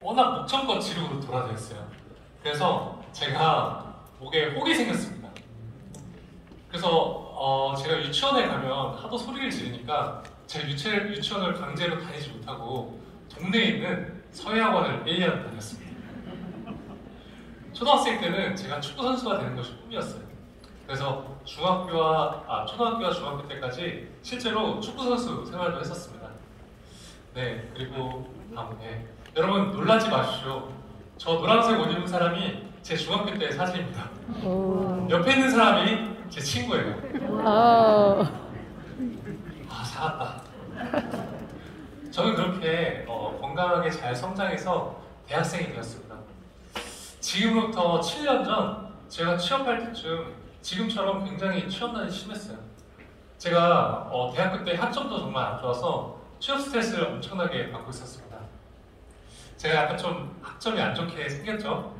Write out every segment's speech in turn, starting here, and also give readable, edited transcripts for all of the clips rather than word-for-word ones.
워낙 목청껏 지르고 돌아다녔어요. 그래서 제가 목에 혹이 생겼습니다. 그래서 제가 유치원에 가면 하도 소리를 지르니까 제가 유치원을 강제로 다니지 못하고 동네에 있는 서예학원을 1년 다녔습니다. 초등학생 때는 제가 축구 선수가 되는 것이 꿈이었어요. 그래서 초등학교와 중학교 때까지 실제로 축구 선수 생활도 했었습니다. 네, 그리고 다음에 여러분 놀라지 마십시오. 저 노란색 옷 입은 사람이 제 중학교 때 사진입니다. 옆에 있는 사람이 제 친구예요. 작았다. 저는 그렇게 건강하게 잘 성장해서 대학생이 되었습니다. 지금부터 7년 전 제가 취업할 때쯤 지금처럼 굉장히 취업난이 심했어요. 제가 대학교 때 학점도 정말 안 좋아서 취업 스트레스를 엄청나게 받고 있었습니다. 제가 약간 좀 학점이 안 좋게 생겼죠?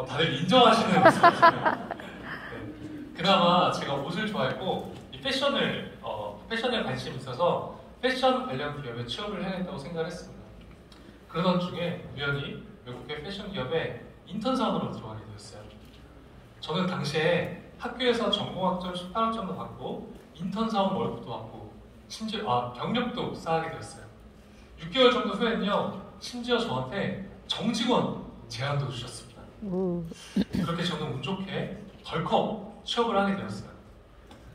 다들 인정하시는 모습이시네요. 네. 그나마 제가 옷을 좋아했고 이 패션에 관심이 있어서 패션 관련 기업에 취업을 해야겠다고 생각을 했습니다. 그러던 중에 우연히 외국의 패션 기업에 인턴 사원으로 들어가게 되었어요. 저는 당시에 학교에서 전공학점 18학점도 받고 인턴 사원 월급도 받고 심지어 경력도 쌓게 되었어요. 6개월 정도 후에는요, 심지어 저한테 정직원 제안도 주셨습니다. 그렇게 저는 운 좋게 덜컥 취업을 하게 되었어요.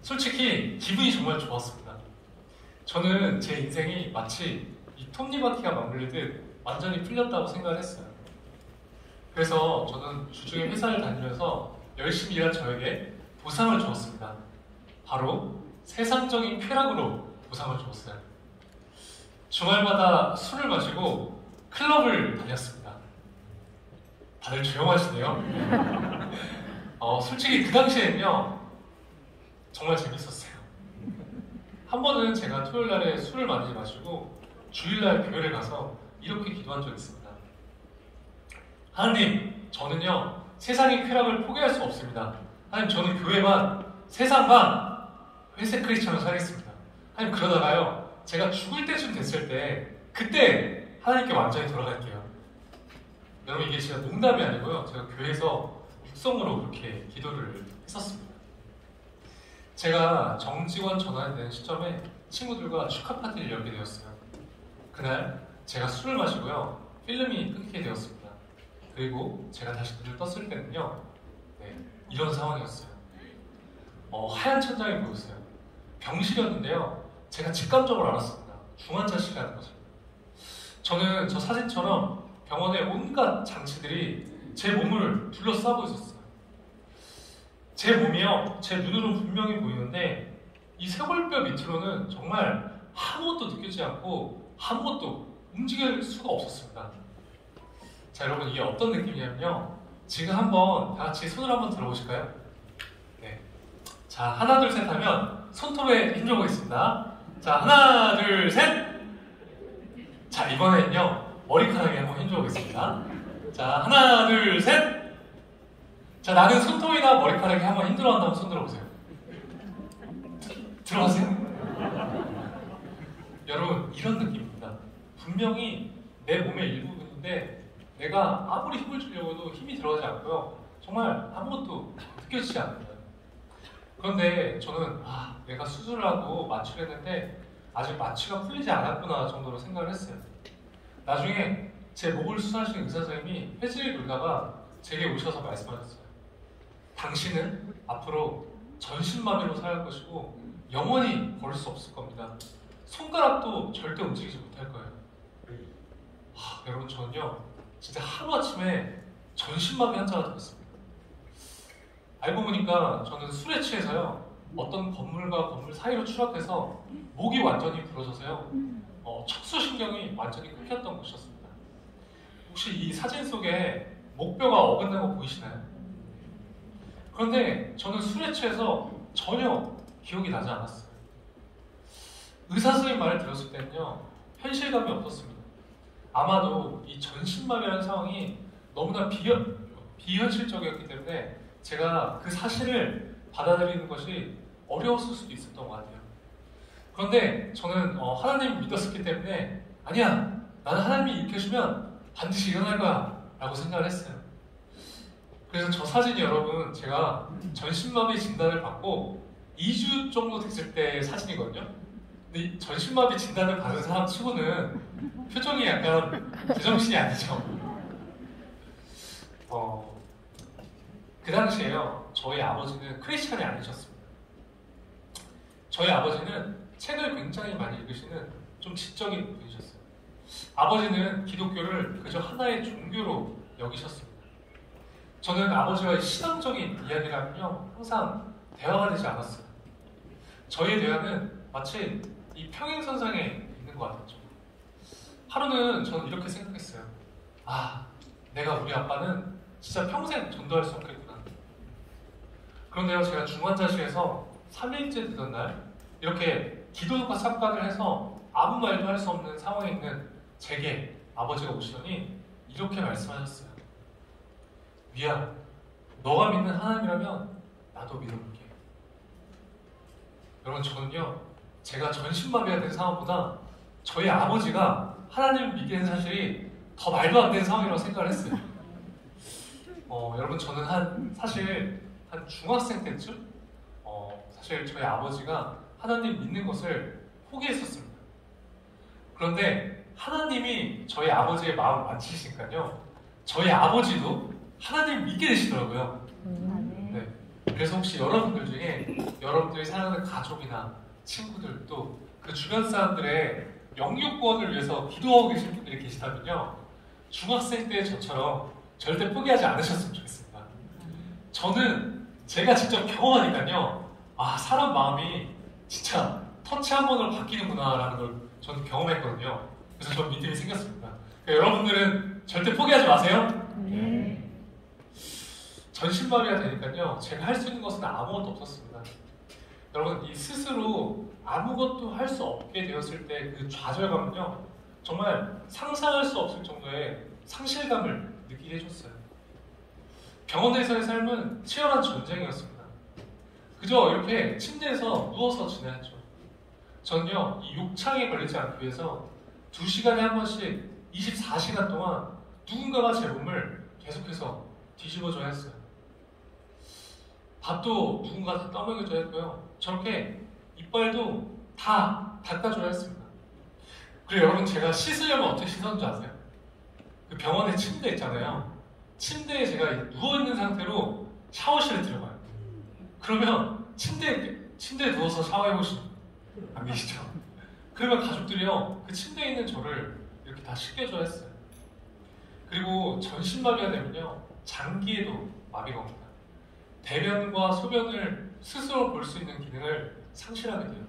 솔직히 기분이 정말 좋았습니다. 저는 제 인생이 마치 이 톱니바퀴가 맞물리듯 완전히 풀렸다고 생각을 했어요. 그래서 저는 주중에 회사를 다니면서 열심히 일한 저에게 보상을 주었습니다. 바로 세상적인 쾌락으로 보상을 주었어요. 주말마다 술을 마시고 클럽을 다녔습니다. 다들 조용하시네요. 솔직히 그 당시에는요, 정말 재밌었어요. 한 번은 제가 토요일 날에 술을 많이 마시고 주일날 교회를 가서 이렇게 기도한 적이 있습니다. 하나님, 저는요, 세상의 쾌락을 포기할 수 없습니다. 하나님, 저는 교회만, 세상만, 회색 크리스천으로 살겠습니다. 하나님, 그러다가요, 제가 죽을 때쯤 됐을 때, 그때 하나님께 완전히 돌아갈게요. 여러분, 이게 진짜 농담이 아니고요. 제가 교회에서 육성으로 그렇게 기도를 했었습니다. 제가 정직원 전환이 되는 시점에 친구들과 축하 파티를 열게 되었어요. 그날 제가 술을 마시고요, 필름이 끊기게 되었습니다. 그리고 제가 다시 눈을 떴을 때는요, 이런 상황이었어요. 하얀 천장이 보였어요. 병실이었는데요, 제가 직감적으로 알았습니다. 중환자실이라는 것을. 저는 저 사진처럼 병원의 온갖 장치들이 제 몸을 둘러싸고 있었어요. 제 몸이요, 제 눈으로는 분명히 보이는데 이 쇄골뼈 밑으로는 정말 아무것도 느껴지지 않고 아무것도 움직일 수가 없었습니다. 자, 여러분, 이게 어떤 느낌이냐면요, 지금 한번 다 같이 손을 한번 들어보실까요? 네. 자, 하나 둘 셋 하면 손톱에 힘줘보겠습니다. 자, 하나 둘 셋. 자, 이번에는요, 머리카락에 한번 힘줘보겠습니다. 자, 하나 둘 셋. 자, 나는 손톱이나 머리카락에 한번 힘들어한다고 손 들어보세요. 들어가세요. 여러분, 이런 느낌입니다. 분명히 내 몸의 일부분인데 내가 아무리 힘을 주려고 해도 힘이 들어가지 않고요, 정말 아무것도 느껴지지 않는다. 그런데 저는 내가 수술을 하고 마취를 했는데 아직 마취가 풀리지 않았구나 정도로 생각을 했어요. 나중에 제 목을 수술하시는 의사 선생님이 회지를 돌다가 제게 오셔서 말씀하셨어요. 당신은 앞으로 전신마비로 살아갈 것이고 영원히 걸을 수 없을 겁니다. 손가락도 절대 움직이지 못할 거예요. 여러분, 저는요, 진짜 하루아침에 전신마비 환자가 되었습니다. 알고 보니까 저는 술에 취해서요, 어떤 건물과 건물 사이로 추락해서 목이 완전히 부러져서요, 척수신경이 완전히 끊겼던 것이었습니다. 혹시 이 사진 속에 목뼈가 어긋난 거 보이시나요? 그런데 저는 술에 취해서 전혀 기억이 나지 않았어요. 의사 선생님 말을 들었을 때는요, 현실감이 없었습니다. 아마도 이 전신마비라는 상황이 너무나 비현실적이었기 때문에 제가 그 사실을 받아들이는 것이 어려웠을 수도 있었던 것 같아요. 그런데 저는 하나님을 믿었었기 때문에 아니야, 나는 하나님이 일으켜주면 반드시 일어날 거야 라고 생각을 했어요. 그래서 저 사진이 여러분 제가 전신마비 진단을 받고 2주 정도 됐을 때 사진이거든요. 근데 이 전신마비 진단을 받은 사람 치고는 표정이 약간 제정신이 아니죠. 그 당시에요. 저희 아버지는 크리스찬이 아니셨습니다. 저희 아버지는 책을 굉장히 많이 읽으시는 좀 지적인 분이셨어요. 아버지는 기독교를 그저 하나의 종교로 여기셨습니다. 저는 아버지와의 신앙적인 이야기를 하면요 항상 대화가 되지 않았어요. 저희의 대화는 마치 이 평행선상에 있는 것 같았죠. 하루는 저는 이렇게 생각했어요. 아, 내가 우리 아빠는 진짜 평생 전도할 수 없겠구나. 그런데요, 제가 중환자실에서 3일째 되던 날 이렇게 기도과 삭간을 해서 아무 말도 할 수 없는 상황에 있는 제게 아버지가 오시더니 이렇게 말씀하셨어요. 위야, 너가 믿는 하나님이라면 나도 믿어볼게. 여러분, 저는요 제가 전신마비가 된 상황보다 저희 아버지가 하나님을 믿게 된 사실이 더 말도 안 되는 상황이라고 생각을 했어요. 여러분, 저는 사실 한 중학생 때쯤 사실 저희 아버지가 하나님 믿는 것을 포기했었습니다. 그런데 하나님이 저희 아버지의 마음을 만지시니까요 저희 아버지도 하나님 믿게 되시더라고요. 네. 그래서 혹시 여러분들 중에 여러분들이 사랑하는 가족이나 친구들 또 그 주변 사람들의 영육 구원을 위해서 기도하고 계신 분들이 계시다면요 중학생 때 저처럼 절대 포기하지 않으셨으면 좋겠습니다. 저는 제가 직접 경험하니까요 아, 사람 마음이 진짜 터치 한 번으로 바뀌는구나 라는 걸 저는 경험했거든요. 그래서 저는 믿음이 생겼습니다. 그러니까 여러분들은 절대 포기하지 마세요. 전신마비가 되니까요 제가 할 수 있는 것은 아무것도 없었습니다. 여러분, 이 스스로 아무것도 할 수 없게 되었을 때 그 좌절감은요 정말 상상할 수 없을 정도의 상실감을 느끼게 해줬어요. 병원에서의 삶은 치열한 전쟁이었습니다. 그저 이렇게 침대에서 누워서 지내야죠. 전요 이 욕창에 걸리지 않기 위해서 2시간에 한 번씩 24시간 동안 누군가가 제 몸을 계속해서 뒤집어줘야 했어요. 밥도 누군가 다 떠먹여줘야 했고요. 저렇게 이빨도 다 닦아줘야 했습니다. 그리고 여러분, 제가 씻으려면 어떻게 씻었는지 아세요? 그 병원에 침대 있잖아요. 침대에 제가 누워있는 상태로 샤워실에 들어가요. 그러면 침대에 누워서 샤워해보시는 안 계시죠? 그러면 가족들이요 그 침대에 있는 저를 이렇게 다 씻겨줘야 했어요. 그리고 전신마비가 되면요 장기에도 마비가 옵니다. 대변과 소변을 스스로 볼 수 있는 기능을 상실하게 돼요.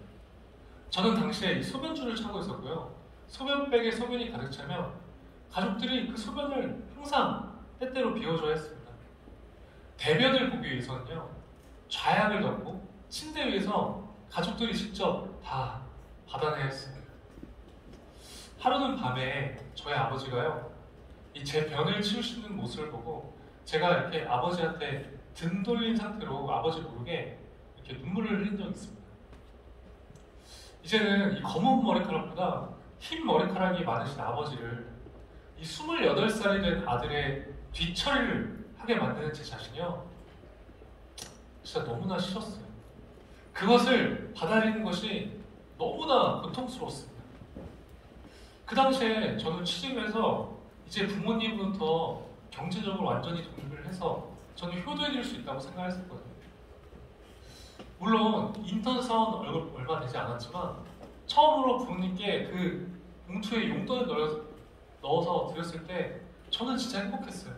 저는 당시에 이 소변줄을 차고 있었고요. 소변백에 소변이 가득 차면 가족들이 그 소변을 항상 때때로 비워줘야 했습니다. 대변을 보기 위해서는요 좌약을 덮고 침대 위에서 가족들이 직접 다 받아내야 했습니다. 하루는 밤에 저희 아버지가요 이 제 변을 치우시는 모습을 보고 제가 이렇게 아버지한테 등 돌린 상태로 아버지 모르게 이렇게 눈물을 흘린 적이 있습니다. 이제는 이 검은 머리카락보다 흰 머리카락이 많으신 아버지를 이 28살이 된 아들의 뒤처리를 하게 만드는 제 자신이요 진짜 너무나 싫었어요. 그것을 받아들이는 것이 너무나 고통스러웠습니다. 그 당시에 저는 취직을 해서 이제 부모님부터 경제적으로 완전히 독립을 해서 저는 효도해드릴 수 있다고 생각했었거든요. 물론 인턴 사원 얼마 되지 않았지만 처음으로 부모님께 그 봉투에 용돈을 넣어서 드렸을 때 저는 진짜 행복했어요.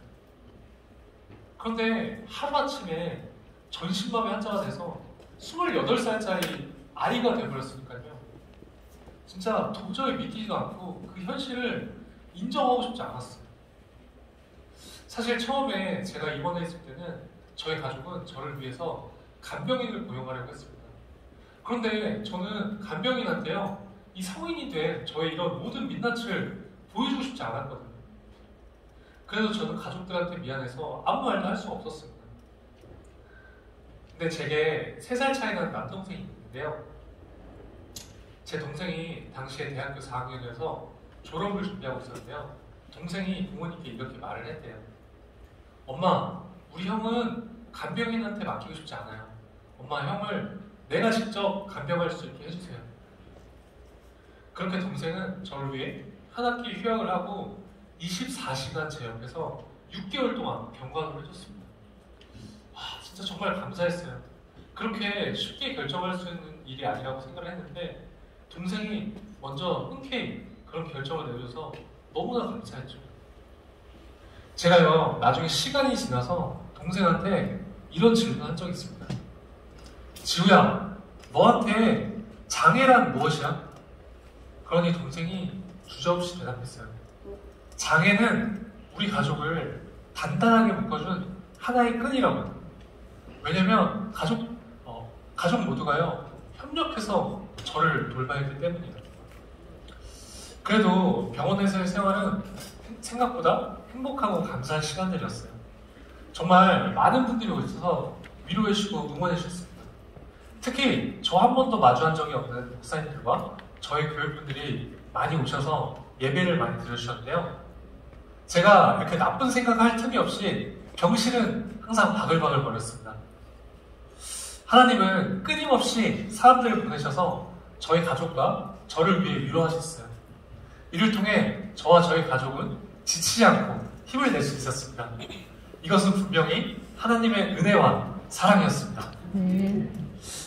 그런데 하루아침에 전신마비 환자가 돼서 28살짜리 아이가 되어버렸으니까요. 진짜 도저히 믿기지도 않고 그 현실을 인정하고 싶지 않았어요. 사실 처음에 제가 입원해 있을 때는 저희 가족은 저를 위해서 간병인을 고용하려고 했습니다. 그런데 저는 간병인한테요 이 성인이 된 저의 이런 모든 민낯을 보여주고 싶지 않았거든요. 그래서 저는 가족들한테 미안해서 아무 말도 할 수가 없었습니다. 근데 제게 3살 차이 나는 남동생이 있는데요. 제 동생이 당시에 대학교 4학년이어서 졸업을 준비하고 있었는데요. 동생이 부모님께 이렇게 말을 했대요. 엄마, 우리 형은 간병인한테 맡기고 싶지 않아요. 엄마, 형을 내가 직접 간병할 수 있게 해주세요. 그렇게 동생은 저를 위해 한 학기 휴학을 하고 24시간 제 옆에서 6개월 동안 경관을 해줬습니다. 와, 진짜 정말 감사했어요. 그렇게 쉽게 결정할 수 있는 일이 아니라고 생각을 했는데 동생이 먼저 흔쾌히 그런 결정을 내줘서 너무나 감사했죠. 제가요, 나중에 시간이 지나서 동생한테 이런 질문을 한 적이 있습니다. 지우야, 너한테 장애란 무엇이야? 그러니 동생이 주저없이 대답했어요. 장애는 우리 가족을 단단하게 묶어준 하나의 끈이라고. 왜냐면 가족 모두가요, 협력해서 저를 돌봐야 하기 때문이에요. 그래도 병원에서의 생활은 생각보다 행복하고 감사한 시간들이었어요. 정말 많은 분들이 오셔서 위로해주시고 응원해주셨습니다. 특히 저 한 번도 마주한 적이 없는 목사님들과 저희 교육분들이 많이 오셔서 예배를 많이 드려주셨는데요. 제가 이렇게 나쁜 생각할 틈이 없이 병실은 항상 바글바글 거렸습니다. 하나님은 끊임없이 사람들을 보내셔서 저희 가족과 저를 위해 위로하셨어요. 이를 통해 저와 저희 가족은 지치지 않고 힘을 낼 수 있었습니다. 이것은 분명히 하나님의 은혜와 사랑이었습니다.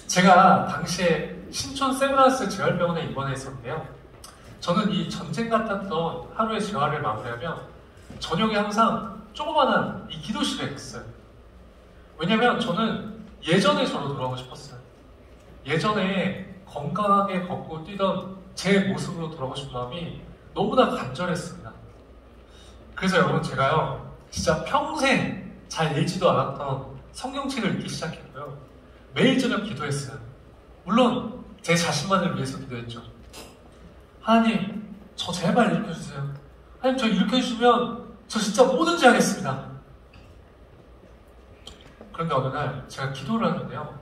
제가 당시에 신촌 세브란스 재활병원에 입원했었는데요. 저는 이 전쟁 같았던 하루의 재활을 마무리하면 저녁에 항상 조그만한 이 기도실에 있어요. 왜냐면 저는 예전에 저로 돌아가고 싶었어요. 예전에 건강하게 걷고 뛰던 제 모습으로 돌아가고 싶은 마음이 너무나 간절했습니다. 그래서 여러분, 제가요, 진짜 평생 잘 읽지도 않았던 성경책을 읽기 시작했고요. 매일 저녁 기도했어요. 물론 제 자신만을 위해서 기도했죠. 하나님, 저 제발 일으켜주세요. 하나님, 저 일으켜주시면 저 진짜 뭐든지 하겠습니다. 그런데 어느 날 제가 기도를 하는데요.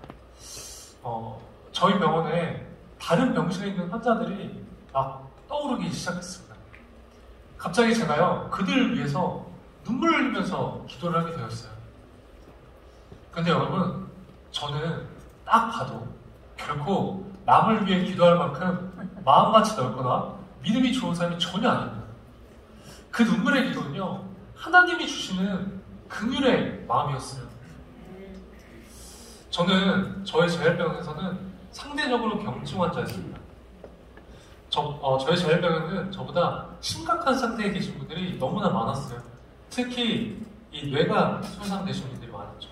저희 병원에 다른 병실에 있는 환자들이 막 떠오르기 시작했습니다. 갑자기 제가요, 그들을 위해서 눈물을 흘리면서 기도를 하게 되었어요. 근데 여러분, 저는 딱 봐도 결코 남을 위해 기도할 만큼 마음같이 넓거나 믿음이 좋은 사람이 전혀 아닙니다. 그 눈물의 기도는요, 하나님이 주시는 긍휼의 마음이었어요. 저는 저희 재활병원에서는 상대적으로 경증 환자였습니다. 저희 재활병원은 저보다 심각한 상태에 계신 분들이 너무나 많았어요. 특히 이 뇌가 손상되신 분들이 많았죠.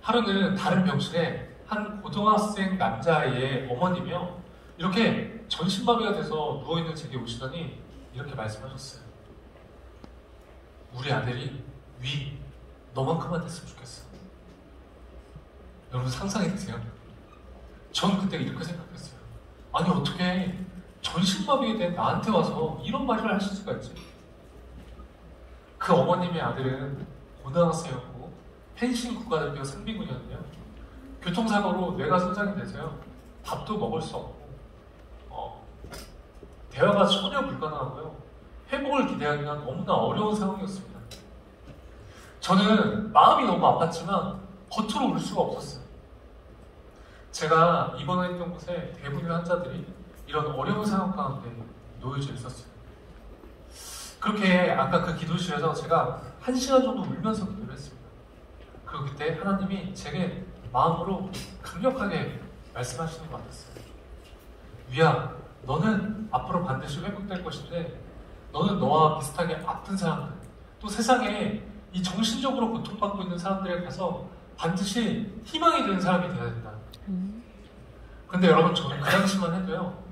하루는 다른 병실에 한 고등학생 남자아이의 어머님이요, 이렇게 전신마비가 돼서 누워있는 제게 오시더니 이렇게 말씀하셨어요. 우리 아들이 위 너만큼만 됐으면 좋겠어. 여러분, 상상이 되세요? 전 그때 이렇게 생각했어요. 아니, 어떻게 전신마비에 된 나한테 와서 이런 말을 하실 수가 있지? 그 어머님의 아들은 고등학생이었고 펜싱 국가대표 상비군이었는데요. 교통사고로 뇌가 손상이 돼서요, 밥도 먹을 수 없고 대화가 전혀 불가능하고요, 회복을 기대하기가 너무나 어려운 상황이었습니다. 저는 마음이 너무 아팠지만 겉으로 울 수가 없었어요. 제가 입원했던 곳에 대부분의 환자들이 이런 어려운 상황 가운데 놓여져 있었어요. 그렇게 아까 그 기도실에서 제가 1시간 정도 울면서 기도를 했습니다. 그리고 그때 하나님이 제게 마음으로 강력하게 말씀하시는 것 같았어요. 위야, 너는 앞으로 반드시 회복될 것인데 너는 너와 비슷하게 아픈 사람들, 또 세상에 이 정신적으로 고통받고 있는 사람들에 가서 반드시 희망이 되는 사람이 되어야 된다. 근데 여러분, 저는 그 당시만 해도요,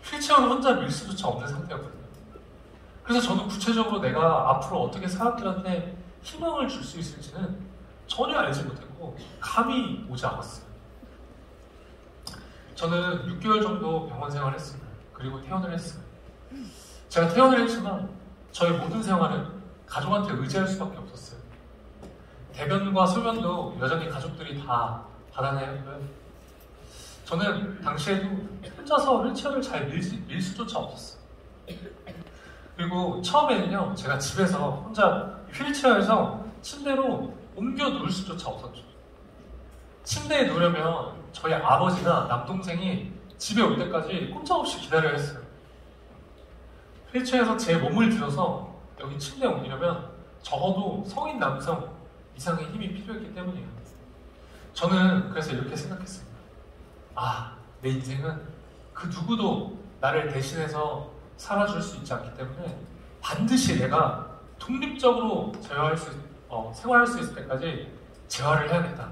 휠체어를 혼자 밀 수조차 없는 상태였거든요. 그래서 저는 구체적으로 내가 앞으로 어떻게 사람들한테 희망을 줄 수 있을지는 전혀 알지 못했고 감이 오지 않았어요. 저는 6개월 정도 병원 생활을 했습니다. 그리고 퇴원을 했어요. 제가 퇴원을 했지만 저의 모든 생활은 가족한테 의지할 수밖에 없었어요. 대변과 소변도 여전히 가족들이 다 받아내야 했고요. 저는 당시에도 혼자서 휠체어를 잘 밀 수조차 없었어요. 그리고 처음에는요, 제가 집에서 혼자 휠체어에서 침대로 옮겨 누울 수조차 없었죠. 침대에 누우려면 저희 아버지나 남동생이 집에 올 때까지 꼼짝없이 기다려야 했어요. 휠체어에서 제 몸을 들어서 여기 침대에 옮기려면 적어도 성인 남성 이상의 힘이 필요했기 때문이에요. 저는 그래서 이렇게 생각했습니다. 아, 내 인생은 그 누구도 나를 대신해서 살아줄 수 있지 않기 때문에 반드시 내가 독립적으로 생활할 수 있을 때까지 재활을 해야겠다.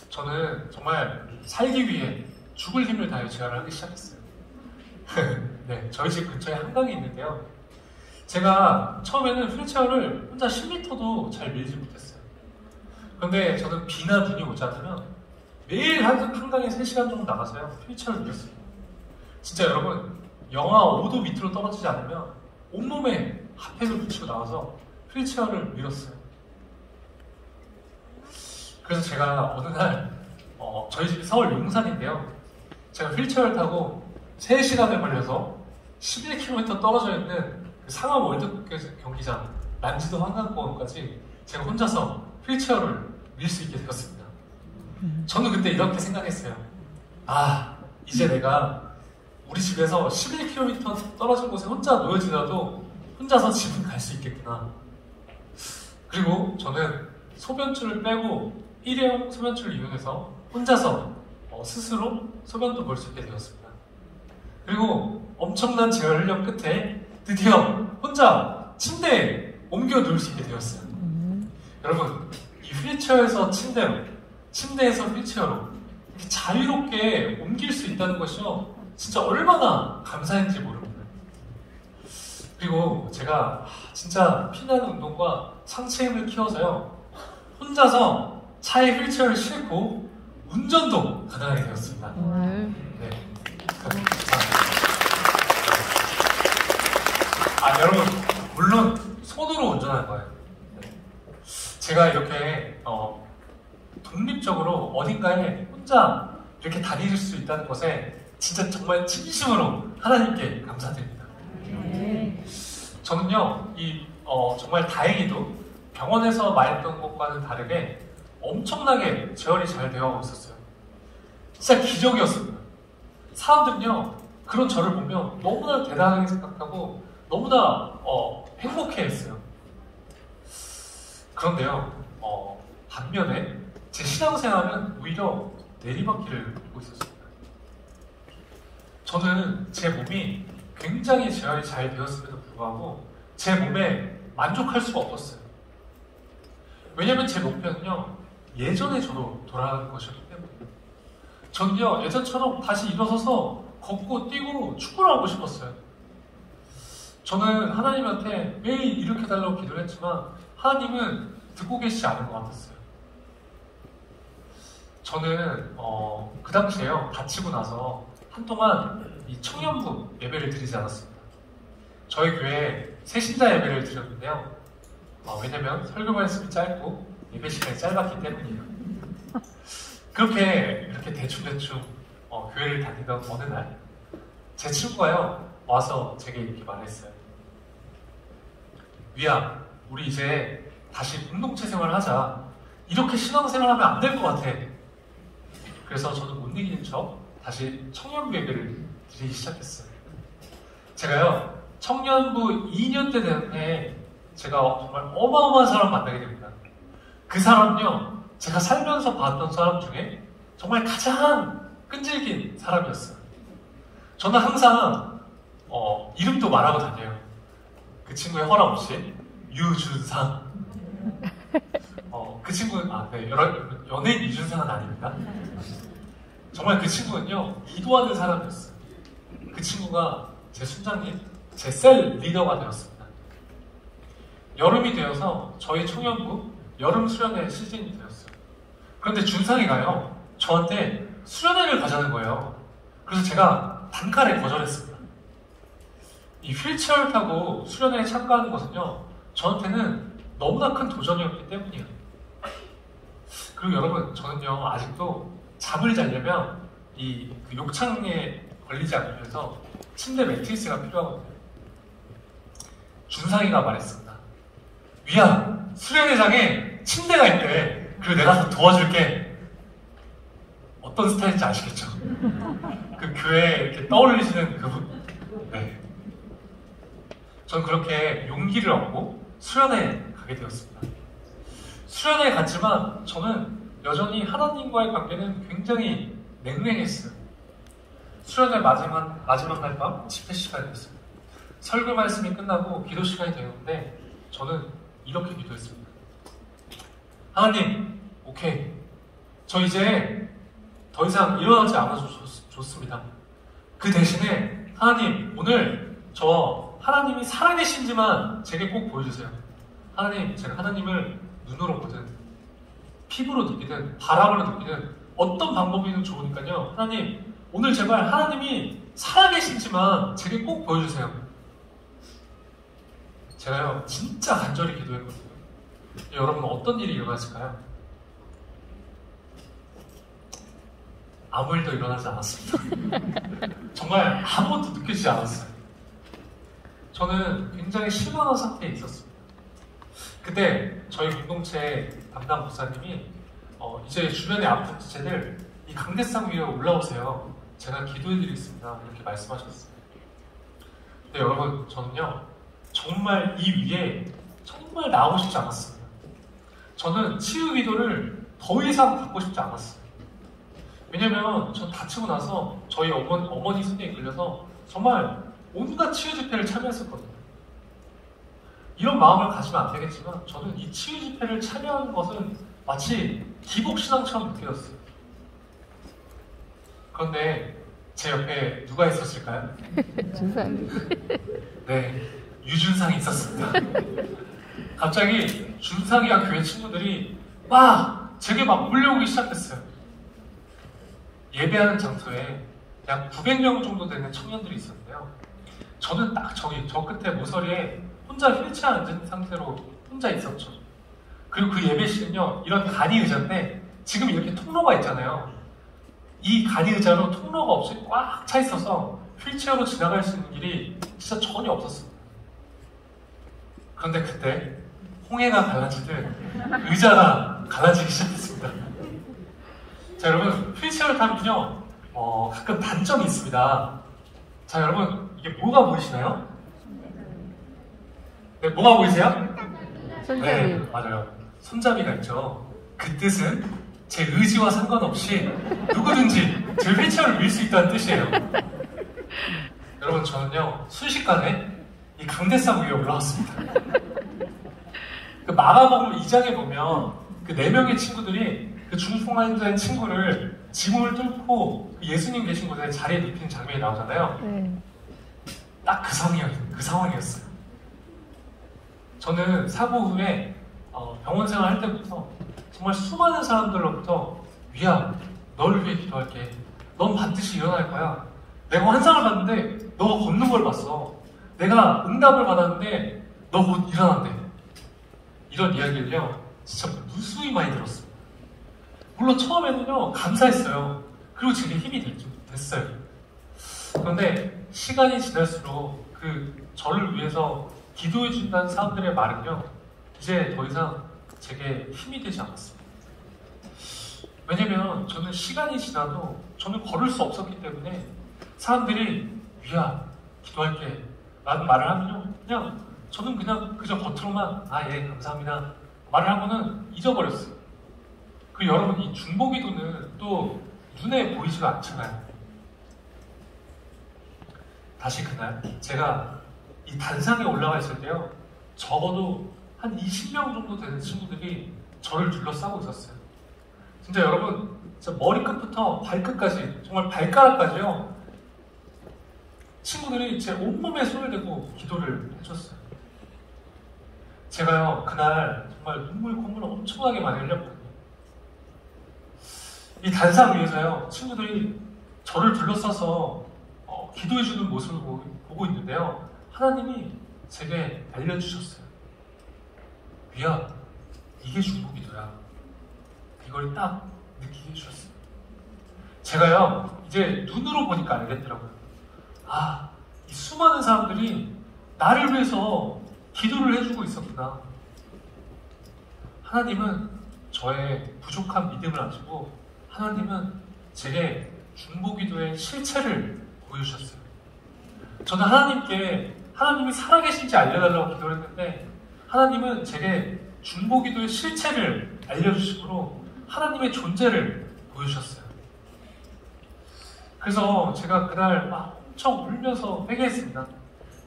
저는 정말 살기 위해 죽을 힘을 다해 재활을 하기 시작했어요. 네, 저희 집 근처에 한강이 있는데요. 제가 처음에는 휠체어를 혼자 10m도 잘 밀지 못했어요. 그런데 저는 비나 눈이 오지 않으면 매일 한강에 3시간 정도 나가서요, 휠체어를 밀었어요. 진짜 여러분, 영하 5도 밑으로 떨어지지 않으면 온몸에 핫팩을 붙이고 나와서 휠체어를 밀었어요. 그래서 제가 어느 날 저희 집이 서울 용산인데요. 제가 휠체어를 타고 3시간을 걸려서 11km 떨어져 있는 그 상암 월드 경기장 난지도 한강공원까지 제가 혼자서 휠체어를 밀 수 있게 되었습니다. 저는 그때 이렇게 생각했어요. 아, 이제 내가 우리 집에서 11km 떨어진 곳에 혼자 놓여지더라도 혼자서 집은 갈 수 있겠구나. 그리고 저는 소변줄을 빼고 일회용 소변줄을 이용해서 혼자서 스스로 소변도 볼 수 있게 되었습니다. 그리고 엄청난 재활 훈련 끝에 드디어 혼자 침대에 옮겨 누울 수 있게 되었어요. 여러분, 이 휠체어에서 침대로, 침대에서 휠체어로 이렇게 자유롭게 옮길 수 있다는 것이요, 진짜 얼마나 감사한지 모릅니다. 그리고 제가 진짜 피나는 운동과 상체 힘을 키워서요, 혼자서 차에 휠체어를 싣고 운전도 가능하게 되었습니다. 네. 여러분, 물론 손으로 운전하는 거예요. 네. 제가 이렇게 독립적으로 어딘가에 혼자 이렇게 다닐 수 있다는 것에 진짜 정말 진심으로 하나님께 감사드립니다. 저는요, 정말 다행히도 병원에서 말했던 것과는 다르게 엄청나게 재활이 잘 되어 있었어요. 진짜 기적이었습니다. 사람들은요, 그런 저를 보면 너무나 대단하게 생각하고 너무나 행복해했어요. 그런데요, 반면에 제 신앙생활은 오히려 내리막길을 걷고 있었습니다. 저는 제 몸이 굉장히 재활이 잘 되었음에도 불구하고 제 몸에 만족할 수가 없었어요. 왜냐면 제 목표는요, 예전에 저로 돌아가는 것이었기 때문이에요. 저는요, 예전처럼 다시 일어서서 걷고 뛰고 축구를 하고 싶었어요. 저는 하나님한테 매일 일으켜달라고 기도를 했지만 하나님은 듣고 계시지 않은 것 같았어요. 저는 그 당시에요, 다치고 나서 한동안 이 청년부 예배를 드리지 않았습니다. 저희 교회에 새신자 예배를 드렸는데요. 왜냐면 설교 말씀이 짧고 예배 시간이 짧았기 때문이에요. 이렇게 대충 교회를 다니던 어느 날 제 친구가요, 와서 제게 이렇게 말했어요. 위야, 우리 이제 다시 공동체 생활을 하자. 이렇게 신앙생활하면 안 될 것 같아. 그래서 저는 못 이기는 척 다시 청년부 예배를 드리기 시작했어요. 제가요, 청년부 2년 때 되는 해에 제가 정말 어마어마한 사람 만나게 됩니다. 그 사람은요, 제가 살면서 봤던 사람 중에 정말 가장 끈질긴 사람이었어요. 저는 항상 이름도 말하고 다녀요. 그 친구의 허락 없이 유준상. 그 친구는 네, 연예인 유준상은 아닙니다. 정말 그 친구는요, 이도하는 사람이었어요. 그 친구가 제 순장님, 제 셀 리더가 되었습니다. 여름이 되어서 저희 청년부 여름 수련회 시즌이 되었어요. 그런데 준상이가요, 저한테 수련회를 가자는 거예요. 그래서 제가 단칼에 거절했습니다. 이 휠체어를 타고 수련회에 참가하는 것은요, 저한테는 너무나 큰 도전이었기 때문이에요. 그리고 여러분, 저는요, 아직도 잠을 자려면 그 욕창에 걸리지 않기 위해서 침대 매트리스가 필요하거든요. 준상이가 말했습니다. 위야, 수련회장에 침대가 있대. 그리고 내가 더 도와줄게. 어떤 스타일인지 아시겠죠? 그 교회에 이렇게 떠올리시는 그분. 네. 전 그렇게 용기를 얻고 수련회에 가게 되었습니다. 수련회에 갔지만 저는 여전히 하나님과의 관계는 굉장히 냉랭했어요. 수련회 마지막 날 밤 집회 시간이었어요. 설교 말씀이 끝나고 기도 시간이 되었는데 저는 이렇게 기도했습니다. 하나님, 오케이. 저 이제 더 이상 일어나지 않아도 좋습니다. 그 대신에 하나님, 오늘 저 하나님이 살아계신지만 제게 꼭 보여주세요. 하나님, 제가 하나님을 눈으로 보든 피부로 느끼든 바람으로 느끼든 어떤 방법이든 좋으니까요. 하나님, 오늘 제발 하나님이 살아계신지만 제게 꼭 보여주세요. 제가요, 진짜 간절히 기도했거든요. 여러분, 어떤 일이 일어났을까요? 아무 일도 일어나지 않았습니다. 정말 아무것도 느껴지지 않았어요. 저는 굉장히 실망한 상태에 있었습니다. 그때 저희 공동체 담당 목사님이 이제 주변에 아픈 지체들 이 강대상 위에 올라오세요. 제가 기도해드리겠습니다. 이렇게 말씀하셨어요. 근데 여러분, 저는요, 정말 이 위에 정말 나오고 싶지 않았습니다. 저는 치유 기도를 더 이상 받고 싶지 않았어요. 왜냐면 전 다치고 나서 저희 어머니 손에 걸려서 정말 온갖 치유 집회를 참여했었거든요. 이런 마음을 가지면 안 되겠지만 저는 이 치유 집회를 참여하는 것은 마치 기복신앙처럼 느껴졌어요. 그런데 제 옆에 누가 있었을까요? 준상이. 네, 유준상이 있었습니다. 갑자기 준상이와 교회 친구들이 막 제게 막 몰려오기 시작했어요. 예배하는 장소에 약 900명 정도 되는 청년들이 있었는데요. 저는 딱 저 끝에 모서리에 혼자 휠체어 앉은 상태로 혼자 있었죠. 그리고 그 예배실은요, 이런 간이 의자인데 지금 이렇게 통로가 있잖아요. 이 간이 의자로 통로가 없이 꽉 차 있어서 휠체어로 지나갈 수 있는 길이 진짜 전혀 없었습니다. 그런데 그때 홍해가 갈라지듯 의자가 갈라지기 시작했습니다. 자, 여러분, 휠체어를 타면요, 가끔 단점이 있습니다. 자, 여러분, 이게 뭐가 보이시나요? 네, 뭐가 보이세요? 손잡이. 네, 맞아요. 손잡이가 있죠. 그 뜻은 제 의지와 상관없이 누구든지 제 휠체어를 밀 수 있다는 뜻이에요. 여러분, 저는요, 순식간에 이 강대상 위에 올라왔습니다. 그 마가복음 2장에 보면 그 4명의 친구들이 그 중풍환자인 친구를 지붕을 뚫고 그 예수님 계신 곳에 자리에 눕히는 장면이 나오잖아요. 딱 그 상황이었어요. 저는 사고 후에 병원 생활 할 때부터 정말 수많은 사람들로부터 위야, 너를 위해 기도할게. 넌 반드시 일어날 거야. 내가 환상을 봤는데 너가 걷는 걸 봤어. 내가 응답을 받았는데 너 곧 일어난대. 이런 이야기를요, 진짜 무수히 많이 들었습니다. 물론 처음에는요, 감사했어요. 그리고 제게 힘이 됐어요. 그런데 시간이 지날수록 그 저를 위해서 기도해준다는 사람들의 말은요, 이제 더 이상 제게 힘이 되지 않았습니다. 왜냐면 저는 시간이 지나도 저는 걸을 수 없었기 때문에 사람들이 위야, 기도할게 라는 말을 하면요, 저는 그냥 그저 겉으로만 예, 감사합니다 말을 하고는 잊어버렸어요. 그리고 여러분, 이 중보기도는 또 눈에 보이지가 않잖아요. 다시 그날 제가 이 단상에 올라가 있을 때요, 적어도 한 20명 정도 되는 친구들이 저를 둘러싸고 있었어요. 진짜 여러분, 진짜 머리끝부터 발끝까지, 정말 발가락까지요, 친구들이 제 온몸에 손을 대고 기도를 해줬어요. 제가요, 그날 정말 눈물, 콧물 엄청나게 많이 흘렸거든요. 이 단상 위에서요, 친구들이 저를 둘러싸서 기도해주는 모습을 보고 있는데요, 하나님이 제게 알려주셨어요. 위야, 이게 중보기도야. 이걸 딱 느끼게 해주셨어요. 제가요, 이제 눈으로 보니까 알겠더라고요. 이 수많은 사람들이 나를 위해서 기도를 해주고 있었구나. 하나님은 저의 부족한 믿음을 아시고 하나님은 제게 중보기도의 실체를 보여주셨어요. 저는 하나님께 하나님이 살아계신지 알려달라고 기도를 했는데 하나님은 제게 중보기도의 실체를 알려주심으로 하나님의 존재를 보여주셨어요. 그래서 제가 그날 엄청 울면서 회개했습니다.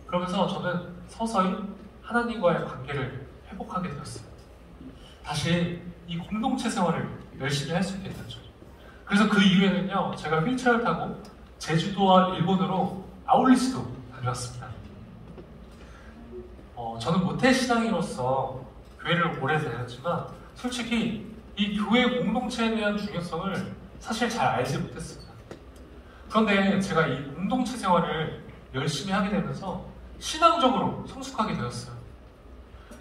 그러면서 저는 서서히 하나님과의 관계를 회복하게 되었어요. 다시 이 공동체 생활을 열심히 할 수 있게 됐죠. 그래서 그 이후에는요, 제가 휠체어를 타고 제주도와 일본으로 아울리스도 다녀왔습니다. 저는 모태신앙인으로서 교회를 오래 다녔지만 솔직히 이 교회 공동체에 대한 중요성을 사실 잘 알지 못했습니다. 그런데 제가 이 공동체 생활을 열심히 하게 되면서 신앙적으로 성숙하게 되었어요.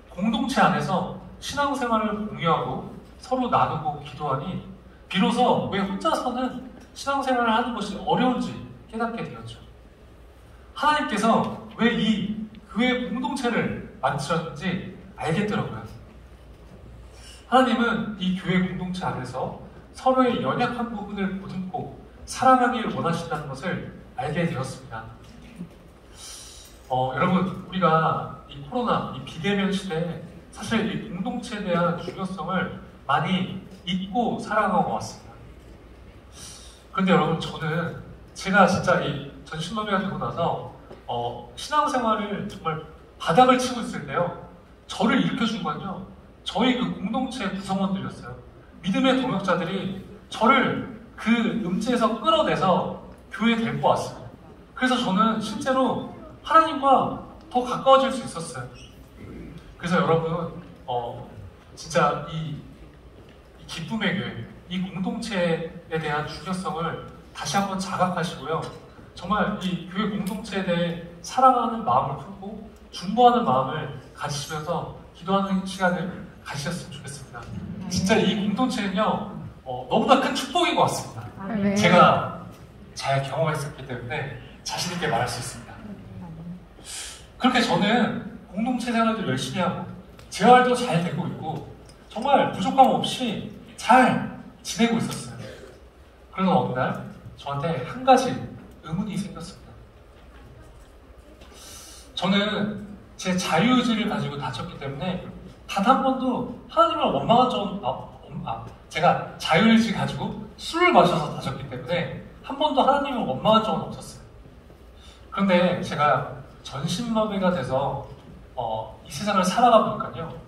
공동체 안에서 신앙생활을 공유하고 서로 나누고 기도하니 비로소 왜 혼자서는 신앙생활을 하는 것이 어려운지 깨닫게 되었죠. 하나님께서 왜 이 교회 공동체를 만드셨는지 알겠더라고요. 하나님은 이 교회 공동체 안에서 서로의 연약한 부분을 보듬고 사랑하길 원하신다는 것을 알게 되었습니다. 여러분, 우리가 이 코로나, 이 비대면 시대에 사실 이 공동체에 대한 중요성을 많이 잊고 살아가고 왔습니다. 그런데 여러분, 저는 제가 진짜 이 전신마비가 되고 나서 신앙생활을 정말 바닥을 치고 있을 때요, 저를 일으켜준 건요, 저희 그 공동체 구성원들이었어요. 믿음의 동역자들이 저를 그 음지에서 끌어내서 교회에 데리고 왔어요. 그래서 저는 실제로 하나님과 더 가까워질 수 있었어요. 그래서 여러분, 진짜 이 기쁨의 교회, 이 공동체에 대한 중요성을 다시 한번 자각하시고요. 정말 이 교회 공동체에 대해 사랑하는 마음을 품고 중보하는 마음을 가지시면서 기도하는 시간을 가지셨으면 좋겠습니다. 진짜 이 공동체는요, 너무나 큰 축복인 것 같습니다. 네. 제가 잘 경험했었기 때문에 자신 있게 말할 수 있습니다. 그렇게 저는 공동체 생활도 열심히 하고 재활도 잘 되고 있고 정말 부족함 없이 잘 지내고 있었어요. 그러던 어느 날 저한테 한 가지 의문이 생겼습니다. 저는 제 자유의지를 가지고 다쳤기 때문에 단 한 번도 하나님을 원망한 적은 제가 자유의지 가지고 술을 마셔서 다쳤기 때문에 한 번도 하나님을 원망한 적은 없었어요. 그런데 제가 전신마비가 돼서 이 세상을 살아가 보니까요,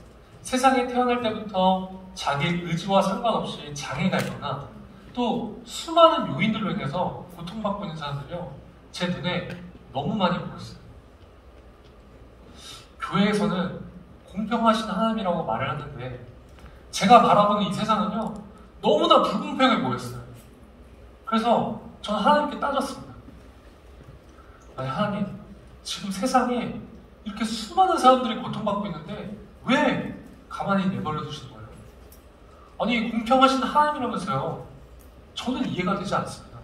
세상에 태어날 때부터 자기 의지와 상관없이 장애가 있거나 또 수많은 요인들로 인해서 고통받고 있는 사람들이요, 제 눈에 너무 많이 보였어요. 교회에서는 공평하신 하나님이라고 말을 하는데 제가 바라보는 이 세상은요, 너무나 불공평해 보였어요. 그래서 저는 하나님께 따졌습니다. 아니, 하나님, 지금 세상에 이렇게 수많은 사람들이 고통받고 있는데 왜 가만히 내버려 두시는 거예요? 아니, 공평하신 하나님이라면서요. 저는 이해가 되지 않습니다.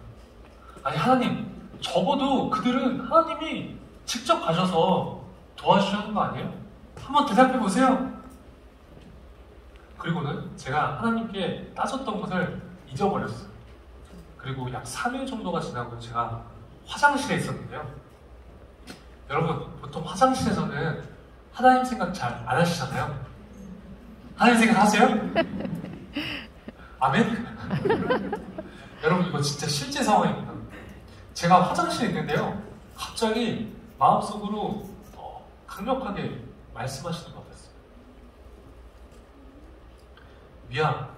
아니, 하나님, 적어도 그들은 하나님이 직접 가셔서 도와주시는 거 아니에요? 한번 대답해 보세요. 그리고는 제가 하나님께 따졌던 것을 잊어버렸어요. 그리고 약 3일 정도가 지나고 제가 화장실에 있었는데요. 여러분, 보통 화장실에서는 하나님 생각 잘 안 하시잖아요. 하나님 생각 하세요? 아멘? 여러분, 이거 진짜 실제 상황입니다. 제가 화장실에 있는데요, 갑자기 마음속으로 강력하게 말씀하시는 것 같았어요. 미야,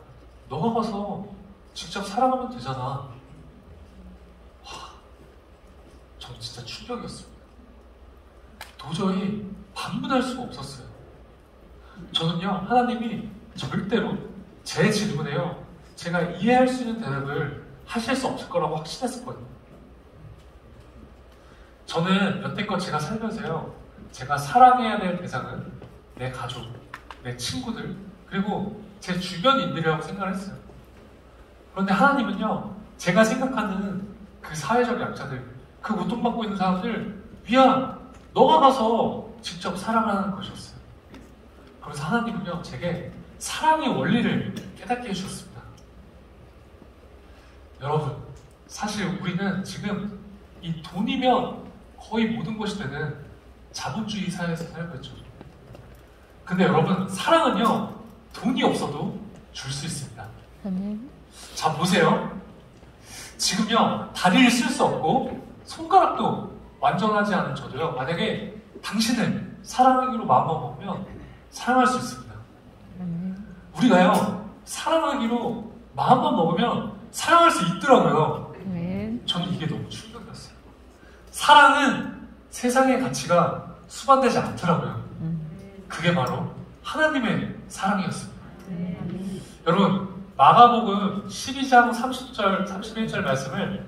너가 가서 직접 사랑하면 되잖아. 와, 전 진짜 충격이었습니다. 도저히 반문할 수가 없었어요. 저는요, 하나님이 절대로 제 질문에요, 제가 이해할 수 있는 대답을 하실 수 없을 거라고 확신했었거든요. 저는 여태껏 제가 살면서요, 제가 사랑해야 될 대상은 내 가족, 내 친구들, 그리고 제 주변인들이라고 생각을 했어요. 그런데 하나님은요, 제가 생각하는 그 사회적 약자들, 그 고통받고 있는 사람들 위한 너가 가서 직접 사랑하는 것이었어요. 그래서 하나님은요 제게 사랑의 원리를 깨닫게 해주셨습니다. 여러분, 사실 우리는 지금 이 돈이면 거의 모든 것이 되는 자본주의 사회에서 살고 있죠. 근데 여러분, 사랑은요 돈이 없어도 줄 수 있습니다. 아멘. 자, 보세요. 지금요 다리를 쓸 수 없고 손가락도 완전하지 않은 저도요, 만약에 당신을 사랑하기로 마음먹으면 사랑할 수 있습니다. 우리가요 사랑하기로 마음만 먹으면 사랑할 수 있더라고요. 저는 이게 너무 충격이었어요. 사랑은 세상의 가치가 수반되지 않더라고요. 그게 바로 하나님의 사랑이었습니다. 여러분, 마가복음 12장 30절, 31절 말씀을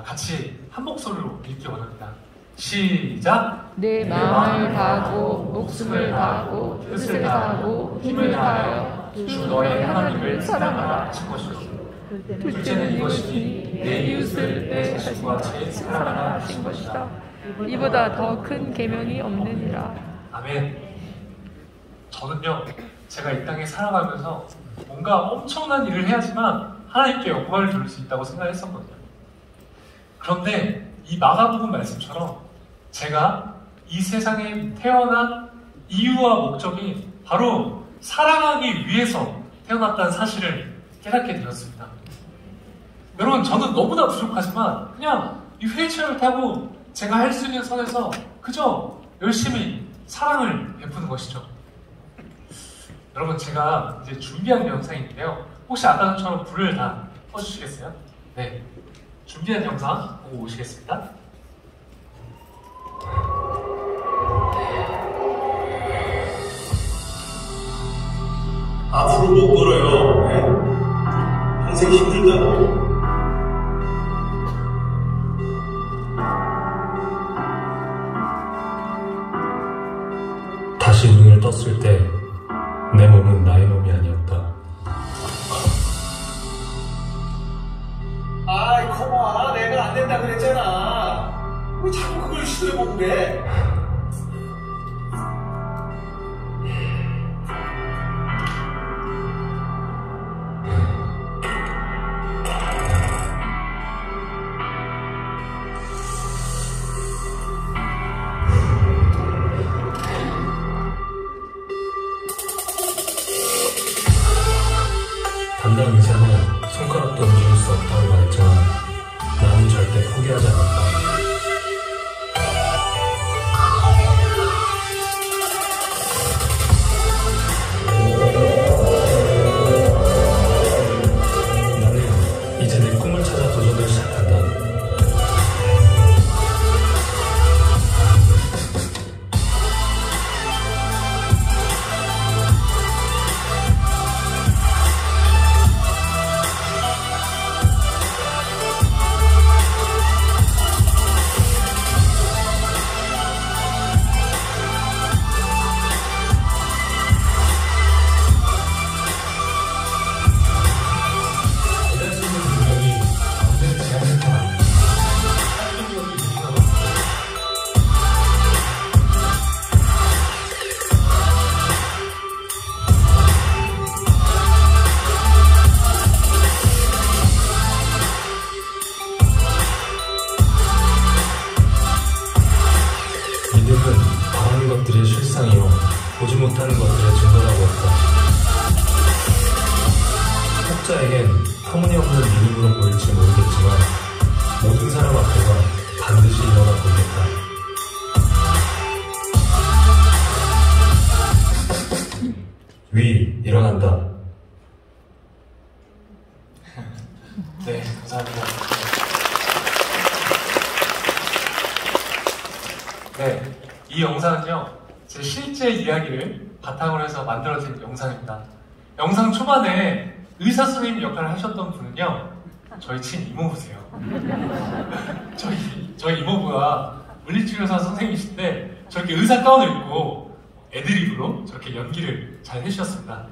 같이 한 목소리로 읽기 원합니다. 시작! 내 마음을 다하고 목숨을 다하고 뜻을 다하고 힘을 다하여 주 너의 하나님을 사랑하라 하신 것이요. 둘째는 이것이니 내 이웃을 내 자신과 같이 사랑하라 하신 것이다. 이보다 더 큰 계명이 없느니라. 아멘. 저는요 제가 이 땅에 살아가면서 뭔가 엄청난 일을 해야지만 하나님께 영광을 돌릴 수 있다고 생각했었거든요. 그런데 이 마가복음 말씀처럼 제가 이 세상에 태어난 이유와 목적이 바로 사랑하기 위해서 태어났다는 사실을 깨닫게 되었습니다. 여러분, 저는 너무나 부족하지만 그냥 이 휠체어를 타고 제가 할 수 있는 선에서 그저 열심히 사랑을 베푸는 것이죠. 여러분, 제가 이제 준비한 영상인데요. 혹시 아까처럼 불을 다 꺼주시겠어요? 네. 준비한 영상 보고 오시겠습니다. 앞으로 못 걸어요. 네? 평생 힘들다고. 다시 눈을 떴을 때 내 몸은 나의 몸이 아니었다. 아이, 커마, 내가 안 된다 그랬잖아. 왜 자꾸 그걸 시도해보고 그래? 담당 의사는 손가락도 움직일 수 없다고 말했지만 나는 절대 포기하지 않았다. 나는 이제 내 꿈을 찾아 도전을 시작한다. 믿음은 바라는 것들의 실상이요 보지 못하는 것들의 증거라고 했다. 혹자에겐 터무니없는 믿음으로 보일지 모르겠지만 모든 사람 앞에서 반드시 일어나 보이겠다. 위, 일어난다. 네, 감사합니다. 네, 이 영상은요 제 실제 이야기를 바탕으로 해서 만들어진 영상입니다. 영상 초반에 의사 선생님 역할을 하셨던 분은요 저희 친이모부세요. 저희 이모부가 물리치료사 선생님이신데 저렇게 의사 가운을 입고 애드립으로 저렇게 연기를 잘 해주셨습니다.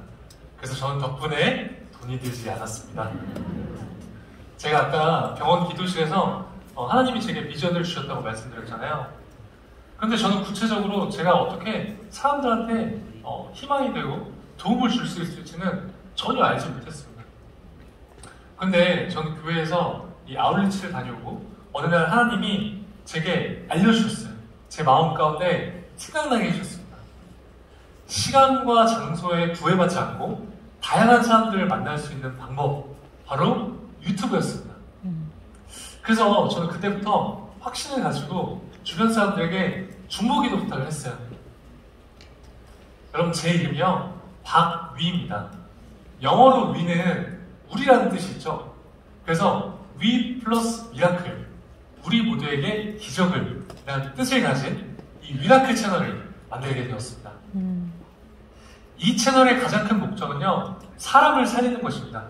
그래서 저는 덕분에 돈이 들지 않았습니다. 제가 아까 병원 기도실에서 하나님이 제게 비전을 주셨다고 말씀드렸잖아요. 그런데 저는 구체적으로 제가 어떻게 사람들한테 희망이 되고 도움을 줄 수 있을지는 전혀 알지 못했습니다. 근데 저는 교회에서 이 아울리치를 다녀오고 어느 날 하나님이 제게 알려주셨어요. 제 마음 가운데 생각나게 해주셨습니다. 시간과 장소에 구애받지 않고 다양한 사람들을 만날 수 있는 방법, 바로 유튜브였습니다. 그래서 저는 그때부터 확신을 가지고 주변 사람들에게 중보기도 부탁을 했어요. 여러분, 제 이름이요 박위입니다. 영어로 위는 우리라는 뜻이 있죠. 그래서 위 플러스 미라클, 우리 모두에게 기적을 라는 뜻을 가진 이 미라클 채널을 만들게 되었습니다. 이 채널의 가장 큰 목적은요, 사람을 살리는 것입니다.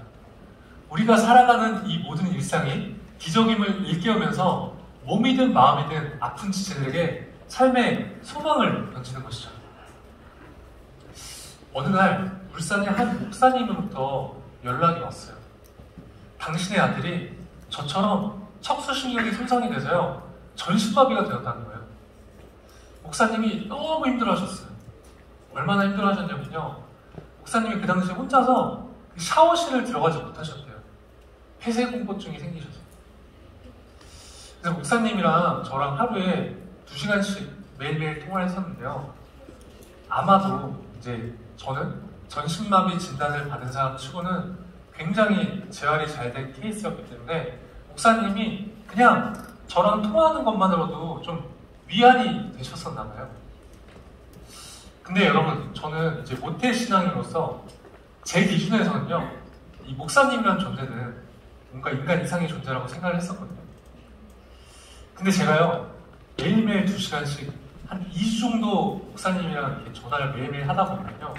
우리가 살아가는 이 모든 일상이 기적임을 일깨우면서 몸이든 마음이든 아픈 지체들에게 삶의 소망을 던지는 것이죠. 어느 날 울산의 한 목사님으로부터 연락이 왔어요. 당신의 아들이 저처럼 척수신경이 손상이 돼서요, 전신마비가 되었다는 거예요. 목사님이 너무 힘들어하셨어요. 얼마나 힘들어하셨냐면요, 목사님이 그 당시에 혼자서 샤워실을 들어가지 못하셨대요. 폐쇄공포증이 생기셔서. 그래서 목사님이랑 저랑 하루에 2시간씩 매일매일 통화를 했었는데요. 아마도 이제 저는 전신마비 진단을 받은 사람 치고는 굉장히 재활이 잘 된 케이스였기 때문에 목사님이 그냥 저랑 통화하는 것만으로도 좀 위안이 되셨었나 봐요. 근데 여러분, 저는 이제 모태신앙인으로서 제 기준에서는요, 이 목사님이라는 존재는 뭔가 인간 이상의 존재라고 생각을 했었거든요. 근데 제가요, 매일매일 2시간씩 한 2주 정도 목사님이랑 이렇게 전화를 매일매일 하다 보면요,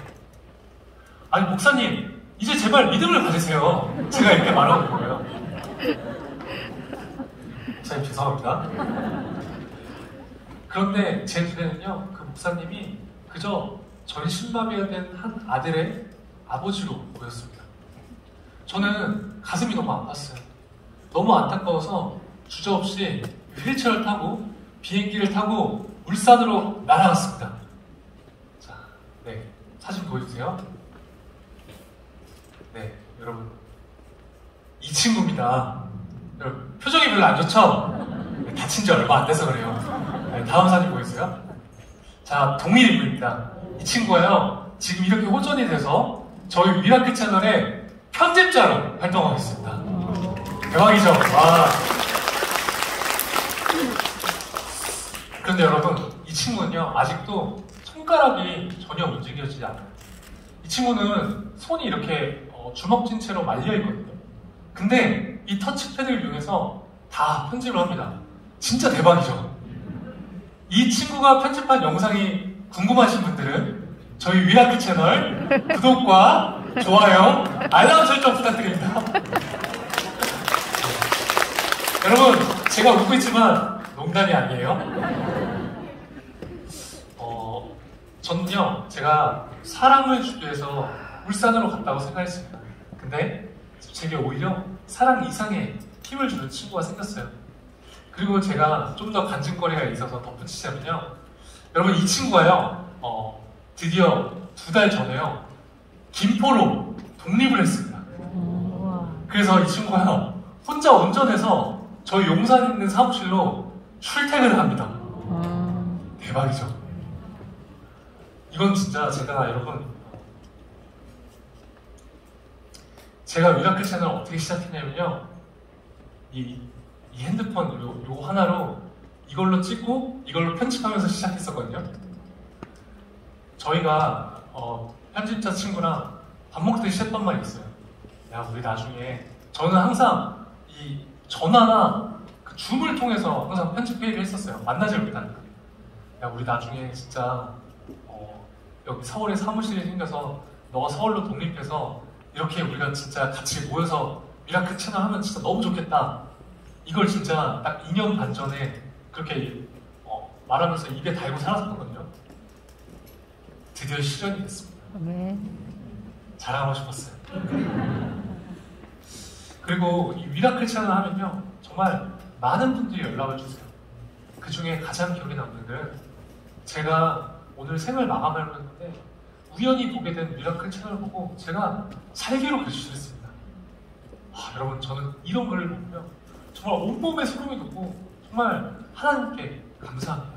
아니 목사님, 이제 제발 믿음을 가지세요. 제가 이렇게 말하는 거예요. 목사님 죄송합니다. 그런데 제 눈에는요, 그 목사님이 그저 전신마비가 된 한 아들의 아버지로 보였습니다. 저는 가슴이 너무 아팠어요. 너무 안타까워서 주저없이 휠체어를 타고 비행기를 타고 울산으로 날아갔습니다. 자, 네, 사진 보여주세요. 네, 여러분, 이 친구입니다. 여러분, 표정이 별로 안 좋죠? 네, 다친 지 얼마 안 돼서 그래요. 네, 다음 사진 보여주세요. 자, 동일인물입니다. 이 친구가요, 지금 이렇게 호전이 돼서 저희 미라클 채널의 편집자로 활동하고 있습니다. 대박이죠? 와. 그런데 여러분, 이 친구는요, 아직도 손가락이 전혀 움직여지지 않아요. 이 친구는 손이 이렇게 주먹진 채로 말려있거든요. 근데 이 터치패드를 이용해서 다 편집을 합니다. 진짜 대박이죠? 이 친구가 편집한 영상이 궁금하신 분들은 저희 미라클 채널 구독과 좋아요, 알람 설정 부탁드립니다. 여러분, 제가 웃고 있지만 농담이 아니에요. 저는요, 제가 사랑을 주기 위해서 울산으로 갔다고 생각했습니다. 근데 제게 오히려 사랑 이상의 힘을 주는 친구가 생겼어요. 그리고 제가 좀 더 간증거리가 있어서 덧붙이자면요, 여러분, 이 친구가요, 드디어 2달 전에요, 김포로 독립을 했습니다. 그래서 이 친구가 혼자 운전해서 저희 용산에 있는 사무실로 출퇴근을 합니다. 대박이죠? 이건 진짜 제가, 여러분, 제가 미라클 채널 어떻게 시작했냐면요, 이 핸드폰 요 하나로 이걸로 찍고 이걸로 편집하면서 시작했었거든요. 저희가 편집자 친구랑 밥 먹을 때 했던 말이 있어요. 야, 우리 나중에, 저는 항상 이 전화나 그 줌을 통해서 항상 편집 회의를 했었어요. 만나질 못하니까. 야, 우리 나중에 진짜 여기 서울에 사무실이 생겨서 너가 서울로 독립해서 이렇게 우리가 진짜 같이 모여서 미라클 채널 하면 진짜 너무 좋겠다. 이걸 진짜 딱 2년 반 전에 그렇게 말하면서 입에 달고 살았었거든요. 드디어 실현이 됐습니다. 네. 자랑하고 싶었어요. 그리고 이 미라클 채널 하면요, 정말 많은 분들이 연락을 주세요. 그 중에 가장 기억에 남는 건 제가 오늘 생을 마감하려고 했는데 우연히 보게 된 미라클 채널을 보고 제가 살기로 결심을 했습니다. 여러분, 저는 이런 글을 보면 정말 온몸에 소름이 돋고 정말 하나님께 감사합니다.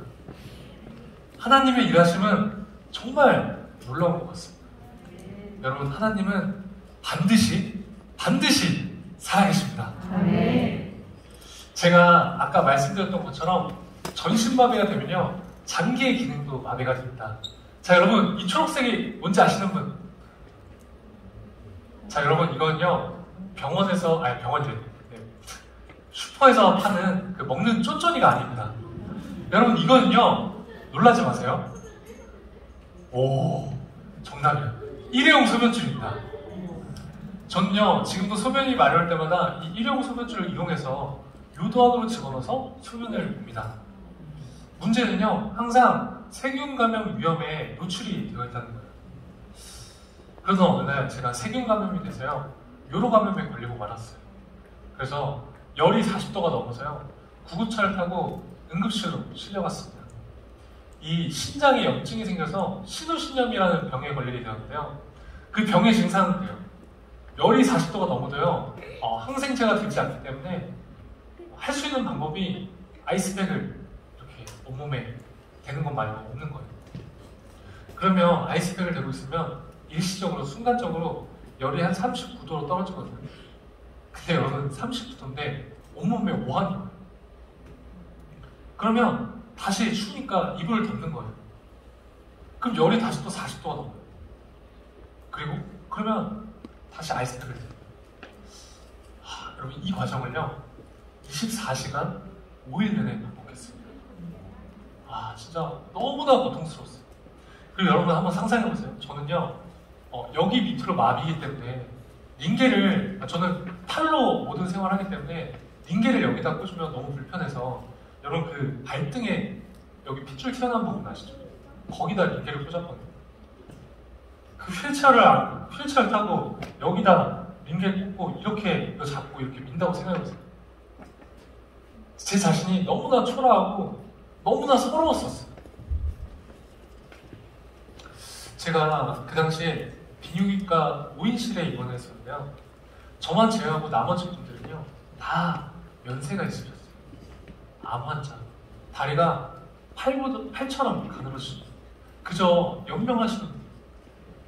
하나님의 일하심은 정말 놀라운 것 같습니다. 여러분, 하나님은 반드시 살아계십니다. 제가 아까 말씀드렸던 것처럼 전신마비가 되면요, 장기의 기능도 마비가 됩니다. 자, 여러분, 이 초록색이 뭔지 아시는 분? 자, 여러분, 이건요, 슈퍼에서 파는 그 먹는 쫀쫀이가 아닙니다. 여러분, 이거는요, 놀라지 마세요. 오, 정답이에요. 일회용 소변줄입니다. 저는요, 지금도 소변이 마려울 때마다 이 일회용 소변줄을 이용해서 요도 안으로 집어넣어서 소변을 봅니다. 문제는요, 항상 세균 감염 위험에 노출이 되어 있다는 거예요. 그래서 어느 날 제가 세균 감염이 돼서요, 요로 감염에 걸리고 말았어요. 그래서 열이 40도가 넘어서요, 구급차를 타고 응급실로 실려갔습니다. 이 신장에 염증이 생겨서 신우신염이라는 병에 걸리게 되었는데요. 그 병의 증상은 그래요. 열이 40도가 넘어도요, 항생제가 되지 않기 때문에 할 수 있는 방법이 아이스팩을 이렇게 온몸에 대는 것 말고 없는 거예요. 그러면 아이스팩을 대고 있으면 일시적으로, 순간적으로 열이 한 39도로 떨어지거든요. 근데 여러분, 39도인데 온몸에 오한이 와요. 그러면 다시 추우니까 이불을 덮는 거예요. 그럼 열이 다시 또 40도가 넘어요. 그러면 다시 아이스팩을 대요. 여러분, 이 과정을요, 24시간 5일 내내 반복했습니다. 진짜 너무나 고통스러웠어요. 그리고 여러분, 한번 상상해보세요. 저는요, 여기 밑으로 마비이기 때문에 저는 팔로 모든 생활을 하기 때문에 링겔을 여기다 꽂으면 너무 불편해서, 여러분, 그 발등에 여기 핏줄 튀어나온 부분 아시죠? 거기다 링겔을 꽂았거든요. 그 휠체어를 타고 여기다 링겔 꽂고 이렇게 이거 잡고 이렇게 민다고 생각해보세요. 제 자신이 너무나 초라하고 너무나 서러웠었어요. 제가 그 당시에 비뇨기과 5인실에 입원했었는데요. 저만 제외하고 나머지 분들은요, 다 연세가 있으셨어요. 암 환자. 다리가 팔처럼 가늘어지시고 그저 연명하시는 분.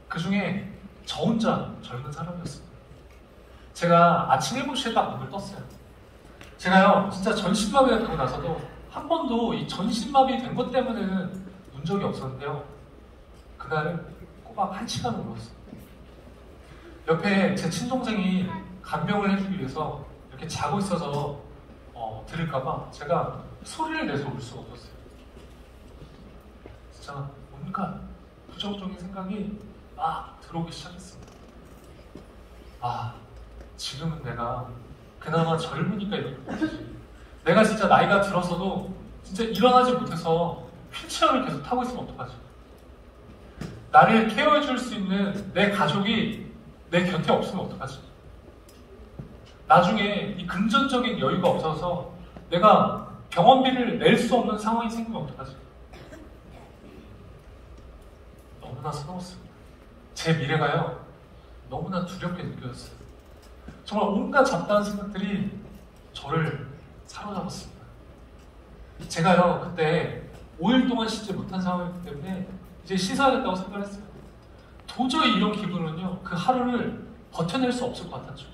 그 중에 저 혼자 젊은 사람이었습니다. 제가 아침 7시에 딱 눈을 떴어요. 제가요, 진짜 전신마비가 되고 나서도 한 번도 이 전신마비 된 것 때문에는 운 적이 없었는데요. 그날은 꼬박 1시간 울었어요. 옆에 제 친동생이 간병을 해주기 위해서 이렇게 자고 있어서 들을까봐 제가 소리를 내서 울 수가 없었어요. 진짜 온갖 부정적인 생각이 막 들어오기 시작했습니다. 지금은 내가 그나마 젊으니까 이렇게 못하지. 내가 진짜 나이가 들어서도 진짜 일어나지 못해서 휠체어를 계속 타고 있으면 어떡하지? 나를 케어해줄 수 있는 내 가족이 내 곁에 없으면 어떡하지? 나중에 이 금전적인 여유가 없어서 내가 병원비를 낼 수 없는 상황이 생기면 어떡하지? 너무나 서러웠습니다. 제 미래가요, 너무나 두렵게 느껴졌어요. 정말 온갖 잡다한 생각들이 저를 사로잡았습니다. 제가요, 그때 5일 동안 쉬지 못한 상황이기 때문에 이제 씻어야겠다고 생각을 했어요. 도저히 이런 기분은요, 그 하루를 버텨낼 수 없을 것 같았죠.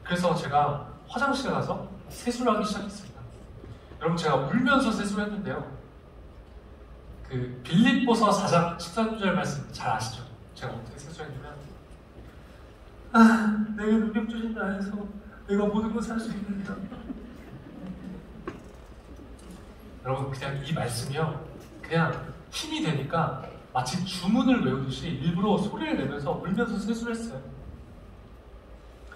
그래서 제가 화장실에 가서 세수를 하기 시작했습니다. 여러분, 제가 울면서 세수를 했는데요. 그 빌립보서 4장 13절 말씀 잘 아시죠? 제가 어떻게 세수했냐면, 내게 능력 주신 나 안에서 내가 모든 걸 살 수 있는다. 여러분, 그냥 이 말씀이요, 그냥 힘이 되니까 마치 주문을 외우듯이 일부러 소리를 내면서 울면서 세수를 했어요.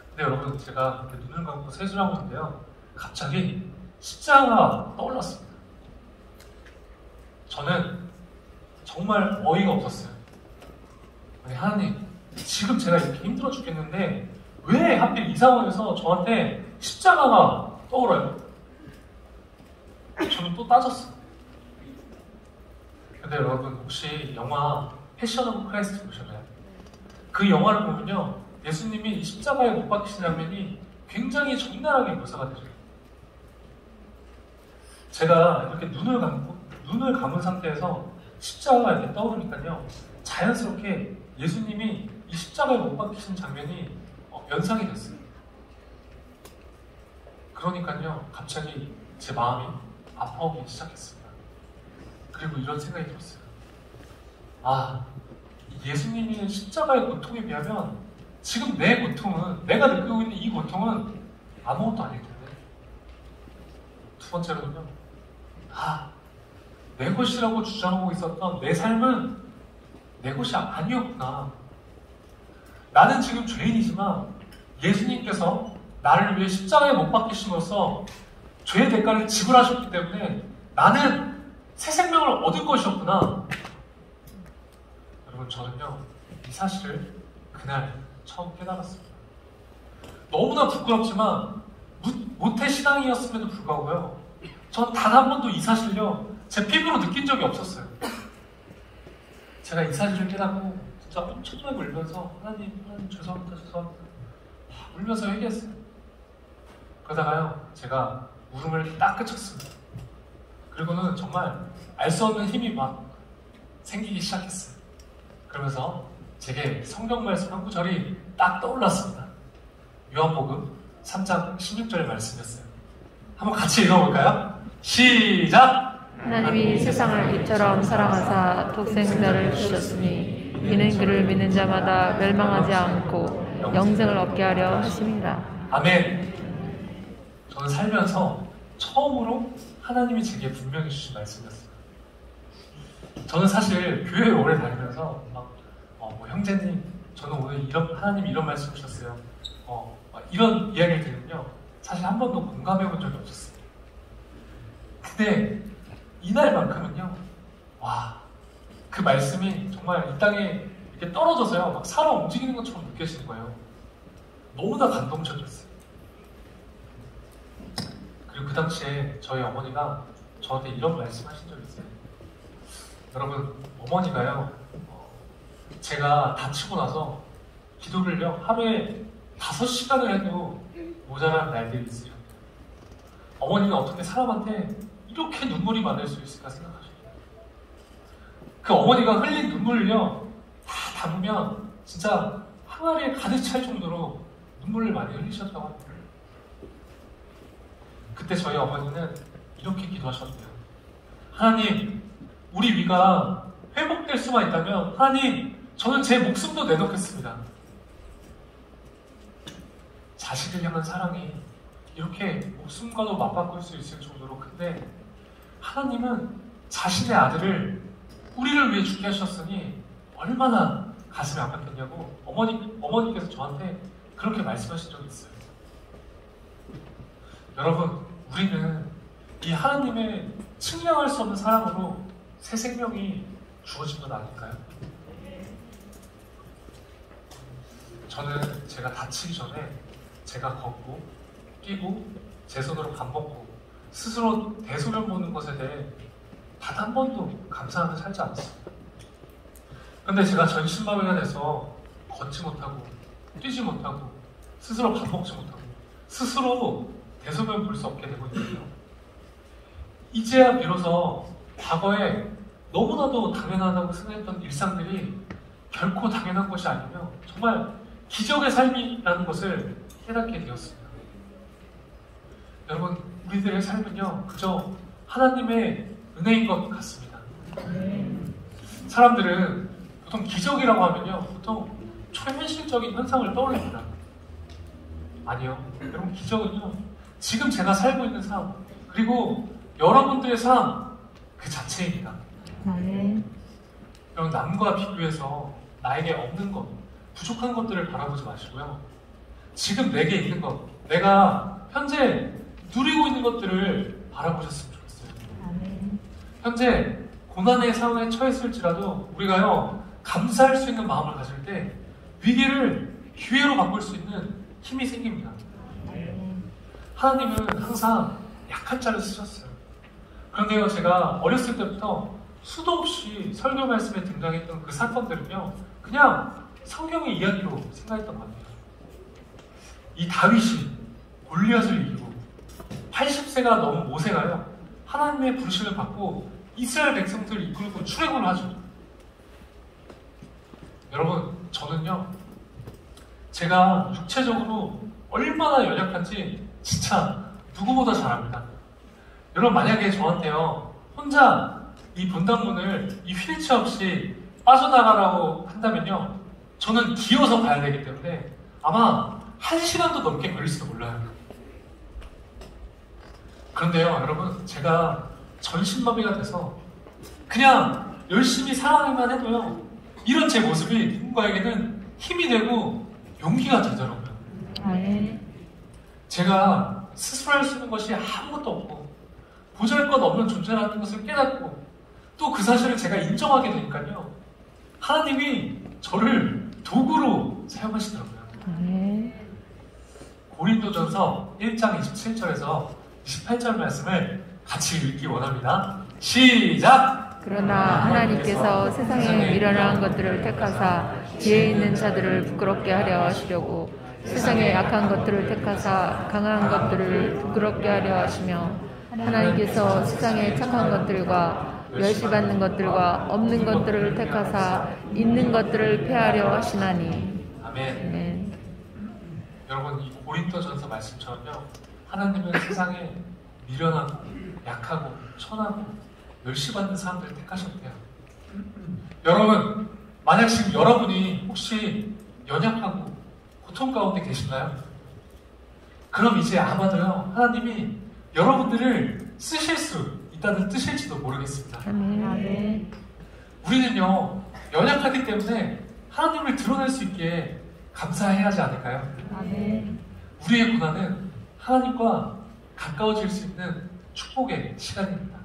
근데 여러분, 제가 이렇게 눈을 감고 세수를 하고 있는데요, 갑자기 십자가가 떠올랐습니다. 저는 정말 어이가 없었어요. 아니, 하나님, 지금 제가 이렇게 힘들어 죽겠는데 왜 하필 이 상황에서 저한테 십자가가 떠올라요. 저는 또 따졌어요. 근데 여러분 혹시 영화 패션 오브 크라이스트 보셨나요? 그 영화를 보면요, 예수님이 십자가에 못 박히신 장면이 굉장히 적나라하게 묘사가 되죠. 제가 이렇게 눈을 감은 상태에서 십자가가 이렇게 떠오르니까요, 자연스럽게 예수님이 이 십자가에 못 박히신 장면이 연상이 됐어요. 그러니까요, 갑자기 제 마음이 아파오기 시작했습니다. 그리고 이런 생각이 들었어요. 아, 예수님이 십자가의 고통에 비하면 지금 내 고통은, 내가 느끼고 있는 이 고통은 아무것도 아닐 텐데. 두 번째로는요, 내 것이라고 주장하고 있었던 내 삶은 내 것이 아니었구나. 나는 지금 죄인이지만 예수님께서 나를 위해 십자가에 못 박히심으로써 죄의 대가를 지불하셨기 때문에 나는 새 생명을 얻을 것이었구나. 여러분, 저는요, 이 사실을 그날 처음 깨달았습니다. 너무나 부끄럽지만 모태 신앙이었음에도 불구하고요, 전 단 한 번도 이 사실을요, 제 피부로 느낀 적이 없었어요. 제가 이 사실을 깨닫고 진짜 엄청나게 울면서 하나님 죄송합니다 울면서 회개했어요. 그러다가요, 제가 울음을 딱 그쳤습니다. 그리고는 정말 알 수 없는 힘이 막 생기기 시작했어요. 그러면서 제게 성경 말씀 한 구절이 딱 떠올랐습니다. 요한복음 3장 16절 말씀이었어요. 한번 같이 읽어볼까요? 시작! 하나님이 세상을 이처럼 사랑하사 독생자를 주셨으니 이는 그를 믿는 자마다 멸망하지 않고 영생을 얻게 하려 하심이라. 아멘. 저는 살면서 처음으로 하나님이 제게 분명히 주신 말씀이었어요. 저는 사실 교회에 오래 다니면서 형제님, 저는 오늘 하나님이 이런 말씀 주셨어요. 이런 이야기를 들으면요, 사실 한 번도 공감해 본 적이 없었어요. 근데 이날만큼은요, 그 말씀이 정말 이 땅에 이렇게 떨어져서요, 막 살아 움직이는 것처럼 느껴지는 거예요. 너무나 감동적이었어요. 그리고 그 당시에 저희 어머니가 저한테 이런 말씀 하신 적이 있어요. 여러분, 어머니가요, 제가 다치고 나서 기도를요, 하루에 5시간을 해도 모자란 날들이 있어요. 어머니는 어떻게 사람한테 이렇게 눈물이 많을 수 있을까 생각하셔요. 그 어머니가 흘린 눈물을요, 다 담으면 진짜 항아리에 가득 찰 정도로 눈물을 많이 흘리셨다고 합니다. 그때 저희 어머니는 이렇게 기도하셨대요. 하나님, 우리 위가 회복될 수만 있다면 하나님, 저는 제 목숨도 내놓겠습니다. 자식을 향한 사랑이 이렇게 목숨과도 맞바꿀 수 있을 정도로 큰데, 하나님은 자신의 아들을 우리를 위해 죽게 하셨으니 얼마나 가슴이 아팠겠냐고 어머니께서 저한테 그렇게 말씀하신 적이 있어요. 여러분, 우리는 이 하나님의 측량할 수 없는 사랑으로 새 생명이 주어진 건 아닐까요? 저는 제가 다치기 전에 제가 걷고 뛰고 제 손으로 밥 먹고 스스로 대소변 보는 것에 대해 단 한 번도 감사하며 살지 않았습니다. 근데 제가 전신마비가 돼서 걷지 못하고 뛰지 못하고 스스로 밥 먹지 못하고 스스로 대소변 볼 수 없게 되고 있는데요, 이제야 비로소 과거에 너무나도 당연하다고 생각했던 일상들이 결코 당연한 것이 아니며 정말 기적의 삶이라는 것을 깨닫게 되었습니다. 여러분, 우리들의 삶은요, 그저 하나님의 은혜인 것 같습니다. 사람들은 보통 기적이라고 하면요, 보통 초현실적인 현상을 떠올립니다. 아니요, 여러분, 기적은요, 지금 제가 살고 있는 삶, 그리고 여러분들의 삶 그 자체입니다. 여러분, 남과 비교해서 나에게 없는 것, 부족한 것들을 바라보지 마시고요, 지금 내게 있는 것, 내가 현재 누리고 있는 것들을 바라보셨으면 좋겠어요. 현재 고난의 상황에 처했을지라도 우리가요, 감사할 수 있는 마음을 가질 때 위기를 기회로 바꿀 수 있는 힘이 생깁니다. 하나님은 항상 약한 자를 쓰셨어요. 그런데요, 제가 어렸을 때부터 수도 없이 설교 말씀에 등장했던 그 사건들은요, 그냥 성경의 이야기로 생각했던 것 같아요. 이 다윗이 골리앗을 이기고 80세가 넘은 모세가요, 하나님의 부르심을 받고 이스라엘 백성들을 이끌고 출애굽을 하죠. 여러분, 저는요, 제가 육체적으로 얼마나 연약한지 진짜 누구보다 잘 압니다. 여러분, 만약에 저한테요, 혼자 이 본당문을 이 휠체어 없이 빠져나가라고 한다면요, 저는 기어서 가야 되기 때문에 아마 1시간도 넘게 걸릴지도 몰라요. 그런데요, 여러분, 제가 전신마비가 돼서 그냥 열심히 살아가기만 해도요, 이런 제 모습이 누군가에게는 힘이 되고 용기가 되더라고요. 제가 스스로 할 수 있는 것이 아무것도 없고 보잘것없는 존재라는 것을 깨닫고 또 그 사실을 제가 인정하게 되니까요, 하나님이 저를 도구로 사용하시더라고요. 고린도전서 1장 27절에서 28절 말씀을 같이 읽기 원합니다. 시작! 그러나 하나님께서 세상에 미련한 것들을 택하사 지혜 있는 자들을 부끄럽게 하려 하시려고 세상에 약한 것들을 택하사 강한 것들을 부끄럽게 하려 하시며 하나님께서 세상에 착한 것들과 멸시받는 것들과 없는 것들을 택하사 있는 것들을 폐하려 하시나니. 아멘. 여러분, 이 고린도전서 말씀처럼요, 하나님은 세상에 미련하고 약하고 천하고 멸시받는 사람들을 택하셨대요. 여러분, 만약 지금 여러분이 혹시 연약하고 고통 가운데 계신가요? 그럼 이제 아마도요, 하나님이 여러분들을 쓰실 수 있다는 뜻일지도 모르겠습니다. 우리는요, 연약하기 때문에 하나님을 드러낼 수 있게 감사해야 하지 않을까요? 우리의 고난은 하나님과 가까워질 수 있는 축복의 시간입니다.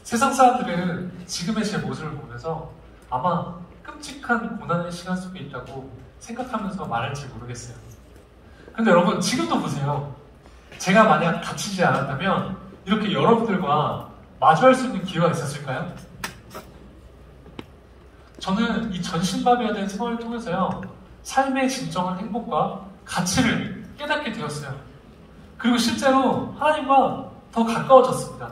세상 사람들은 지금의 제 모습을 보면서 아마 끔찍한 고난의 시간 속에 있다고 생각하면서 말할지 모르겠어요. 근데 여러분, 지금도 보세요. 제가 만약 다치지 않았다면 이렇게 여러분들과 마주할 수 있는 기회가 있었을까요? 저는 이 전신마비가 된 생활을 통해서요, 삶의 진정한 행복과 가치를 깨닫게 되었어요. 그리고 실제로 하나님과 더 가까워졌습니다.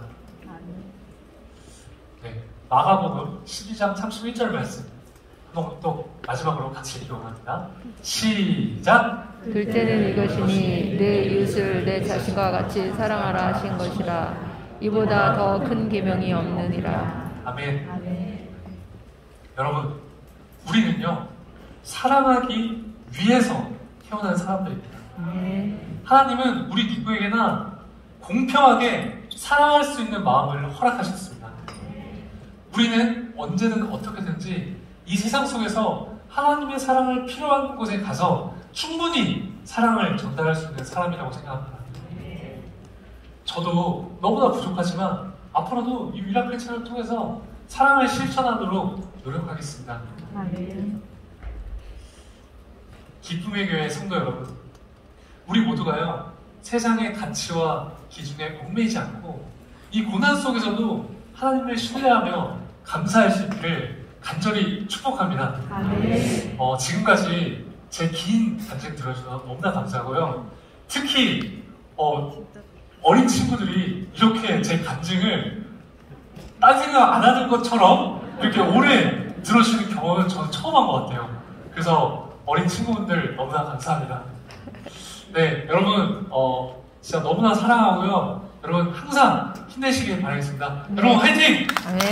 네, 마가복음 12장 31절 말씀 한번 또 마지막으로 같이 읽기 원합니다. 시작! 둘째는 이것이니 내 이웃을 내 자신과 같이 사랑하라 하신 것이라. 이보다 더 큰 계명이 없느니라. 아멘. 여러분, 우리는요, 사랑하기 위해서 태어난 사람들입니다. 하나님은 우리 누구에게나 공평하게 사랑할 수 있는 마음을 허락하셨습니다. 우리는 언제든 어떻게든지 이 세상 속에서 하나님의 사랑을 필요한 곳에 가서 충분히 사랑을 전달할 수 있는 사람이라고 생각합니다. 저도 너무나 부족하지만 앞으로도 이 미라클 채널을 통해서 사랑을 실천하도록 노력하겠습니다. 기쁨의 교회 성도 여러분, 우리 모두가요, 세상의 가치와 기준에 얽매이지 않고 이 고난 속에서도 하나님을 신뢰하며 감사할 수 있기를 간절히 축복합니다. 지금까지 제 긴 간증 들어주셔서 너무나 감사하고요. 특히 어린 친구들이 이렇게 제 간증을 딴 생각 안 하는 것처럼 이렇게 오래 들어주시는 경험은 저는 처음 한 것 같아요. 그래서 어린 친구분들 너무나 감사합니다. 네, 여러분 진짜 너무나 사랑하고요. 여러분 항상 힘내시길 바라겠습니다. 여러분 화이팅! 네.